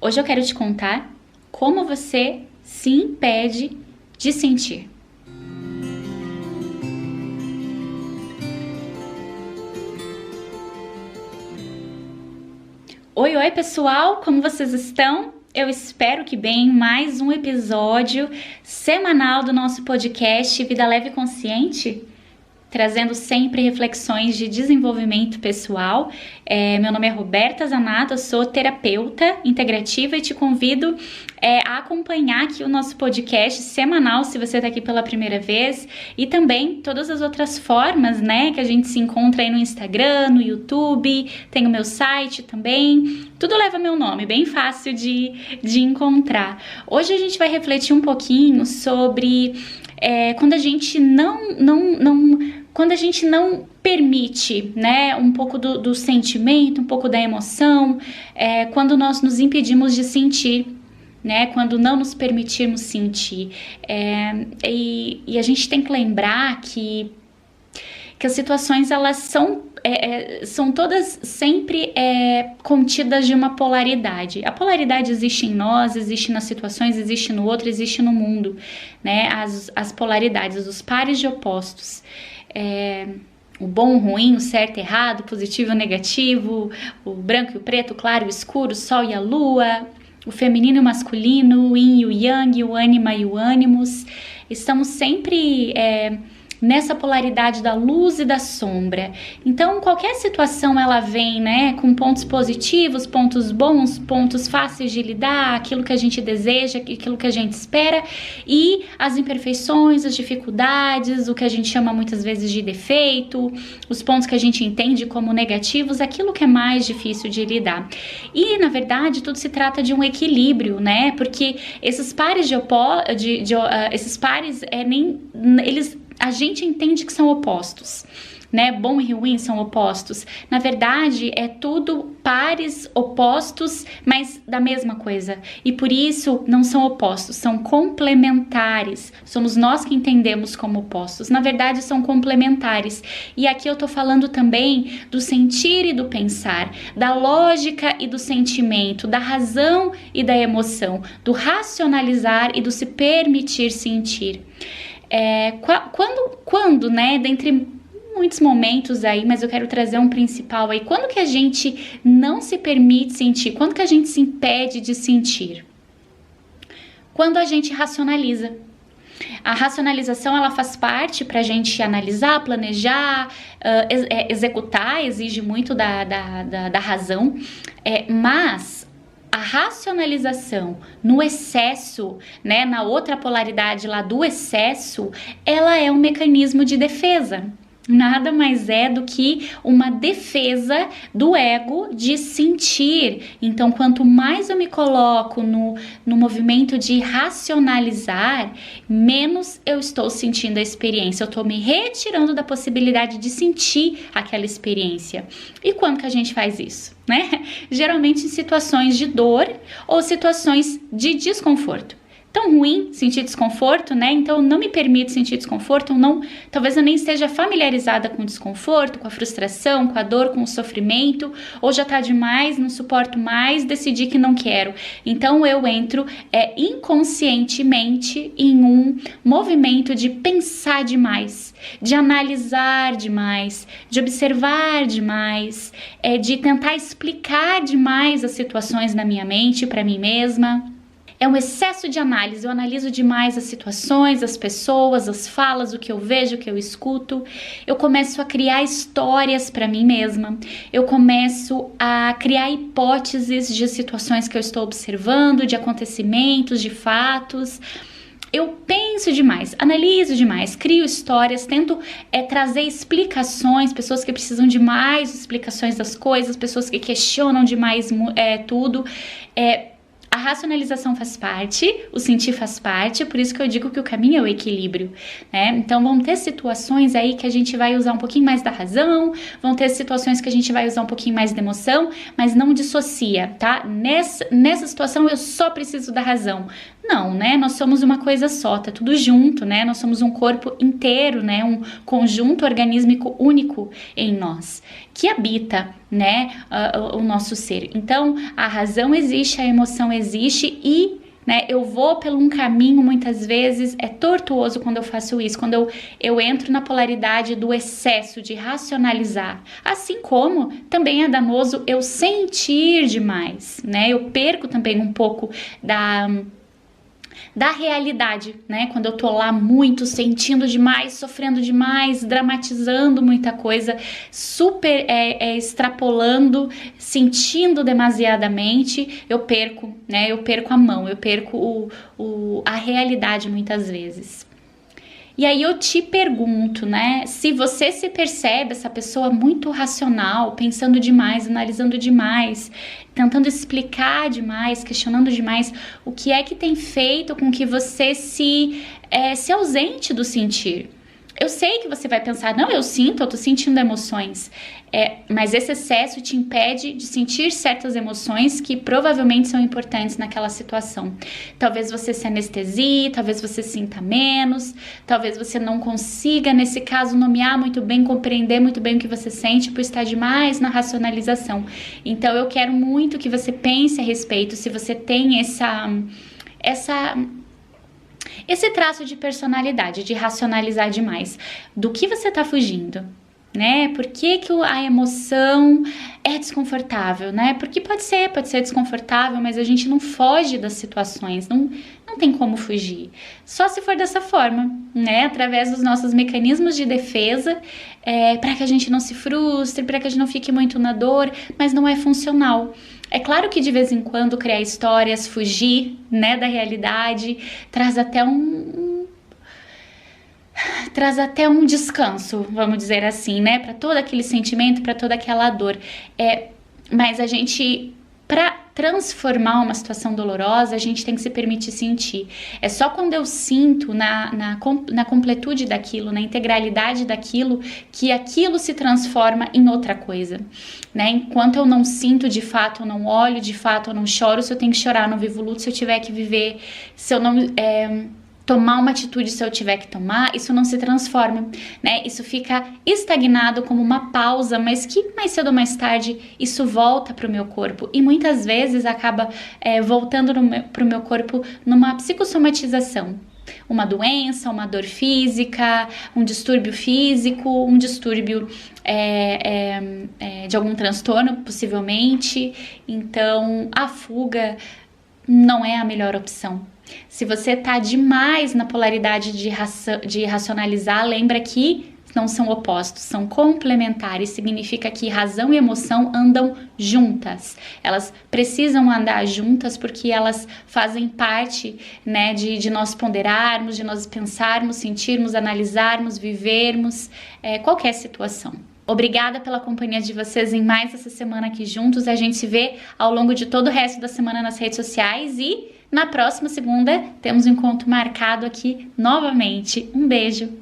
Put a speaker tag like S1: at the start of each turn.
S1: Hoje eu quero te contar como você se impede de sentir. Oi pessoal, como vocês estão? Eu espero que bem. Mais um episódio semanal do nosso podcast Vida Leve e Consciente, trazendo sempre reflexões de desenvolvimento pessoal. Meu nome é Roberta Zanata, eu sou terapeuta integrativa e te convido a acompanhar aqui o nosso podcast semanal, se você está aqui pela primeira vez, e também todas as outras formas, né, que a gente se encontra aí no Instagram, no YouTube, tem o meu site também, tudo leva meu nome, bem fácil de encontrar. Hoje a gente vai refletir um pouquinho sobre quando a gente quando a gente não permite, né, um pouco do sentimento, um pouco da emoção, quando nós nos impedimos de sentir, né, quando não nos permitirmos sentir. E a gente tem que lembrar que as situações, elas são todas sempre contidas de uma polaridade. A polaridade existe em nós, existe nas situações, existe no outro, existe no mundo, né? As polaridades, os pares de opostos. O bom, o ruim, o certo e errado, o positivo e o negativo, o branco e o preto, o claro e o escuro, o sol e a lua, o feminino e o masculino, o yin e o yang, o ânima e o ânimos. Estamos sempre nessa polaridade da luz e da sombra. Então, qualquer situação ela vem, né, com pontos positivos, pontos bons, pontos fáceis de lidar, aquilo que a gente deseja, aquilo que a gente espera, e as imperfeições, as dificuldades, o que a gente chama muitas vezes de defeito, os pontos que a gente entende como negativos, aquilo que é mais difícil de lidar. E, na verdade, tudo se trata de um equilíbrio, né? Porque esses pares a gente entende que são opostos, né? Bom e ruim são opostos. Na verdade, é tudo pares opostos, mas da mesma coisa. E por isso não são opostos, são complementares. Somos nós que entendemos como opostos. Na verdade, são complementares. E aqui eu tô falando também do sentir e do pensar, da lógica e do sentimento, da razão e da emoção, do racionalizar e do se permitir sentir. Quando, né, dentre muitos momentos aí, mas eu quero trazer um principal aí, quando que a gente não se permite sentir, quando que a gente se impede de sentir? Quando a gente racionaliza. A racionalização, ela faz parte para a gente analisar, planejar, executar, exige muito da razão, mas a racionalização no excesso, né, na outra polaridade lá do excesso, ela é um mecanismo de defesa. Nada mais é do que uma defesa do ego de sentir. Então, quanto mais eu me coloco no movimento de racionalizar, menos eu estou sentindo a experiência. Eu estou me retirando da possibilidade de sentir aquela experiência. E quando que a gente faz isso, né? Geralmente em situações de dor ou situações de desconforto. Tão ruim sentir desconforto, né? Então não me permito sentir desconforto, talvez eu nem esteja familiarizada com o desconforto, com a frustração, com a dor, com o sofrimento, ou já tá demais, não suporto mais, decidi que não quero. Então eu entro inconscientemente em um movimento de pensar demais, de analisar demais, de observar demais, de tentar explicar demais as situações na minha mente para mim mesma. É um excesso de análise, eu analiso demais as situações, as pessoas, as falas, o que eu vejo, o que eu escuto. Eu começo a criar histórias para mim mesma, eu começo a criar hipóteses de situações que eu estou observando, de acontecimentos, de fatos. Eu penso demais, analiso demais, crio histórias, tento trazer explicações, pessoas que precisam de mais explicações das coisas, pessoas que questionam demais tudo. A racionalização faz parte, o sentir faz parte, por isso que eu digo que o caminho é o equilíbrio, né? Então vão ter situações aí que a gente vai usar um pouquinho mais da razão, vão ter situações que a gente vai usar um pouquinho mais da emoção, mas não dissocia, tá? Nessa situação eu só preciso da razão. Não, né? Nós somos uma coisa só, tá tudo junto, né? Nós somos um corpo inteiro, né? Um conjunto organísmico único em nós, que habita, né, o nosso ser. Então, a razão existe, a emoção existe e, né, eu vou por um caminho, muitas vezes, é tortuoso quando eu faço isso, quando eu entro na polaridade do excesso, de racionalizar. Assim como também é danoso eu sentir demais, né? Eu perco também um pouco da realidade, né? Quando eu tô lá muito sentindo demais, sofrendo demais, dramatizando muita coisa, super extrapolando, sentindo demasiadamente, eu perco, né? Eu perco a mão, eu perco a realidade muitas vezes. E aí eu te pergunto, né, se você se percebe essa pessoa muito racional, pensando demais, analisando demais, tentando explicar demais, questionando demais, o que é que tem feito com que você se ausente do sentir? Eu sei que você vai pensar, não, eu tô sentindo emoções, mas esse excesso te impede de sentir certas emoções que provavelmente são importantes naquela situação. Talvez você se anestesie, talvez você sinta menos, talvez você não consiga, nesse caso, nomear muito bem, compreender muito bem o que você sente por estar demais na racionalização. Então eu quero muito que você pense a respeito, se você tem esse traço de personalidade, de racionalizar demais. Do que você tá fugindo, né? Por que a emoção é desconfortável, né? Porque pode ser desconfortável, mas a gente não foge das situações, não tem como fugir. Só se for dessa forma, né? Através dos nossos mecanismos de defesa, para que a gente não se frustre, para que a gente não fique muito na dor, mas não é funcional. É claro que de vez em quando criar histórias, fugir, né, da realidade, traz até um descanso, vamos dizer assim, né, para todo aquele sentimento, para toda aquela dor. Mas a gente, para transformar uma situação dolorosa, a gente tem que se permitir sentir. É só quando eu sinto na completude daquilo, na integralidade daquilo, que aquilo se transforma em outra coisa, né? Enquanto eu não sinto de fato, eu não olho de fato, eu não choro, se eu tenho que chorar, não vivo luto, se eu tiver que viver, se eu não tomar uma atitude, se eu tiver que tomar, isso não se transforma, né? Isso fica estagnado como uma pausa, mas que mais cedo ou mais tarde isso volta para o meu corpo e muitas vezes acaba voltando para o meu corpo numa psicossomatização. Uma doença, uma dor física, um distúrbio físico, um distúrbio de algum transtorno, possivelmente. Então, a fuga não é a melhor opção. Se você tá demais na polaridade de racionalizar, lembra que não são opostos, são complementares, significa que razão e emoção andam juntas. Elas precisam andar juntas porque elas fazem parte, né, de nós ponderarmos, de nós pensarmos, sentirmos, analisarmos, vivermos qualquer situação. Obrigada pela companhia de vocês em mais essa semana aqui juntos. A gente se vê ao longo de todo o resto da semana nas redes sociais e na próxima segunda temos um encontro marcado aqui novamente. Um beijo!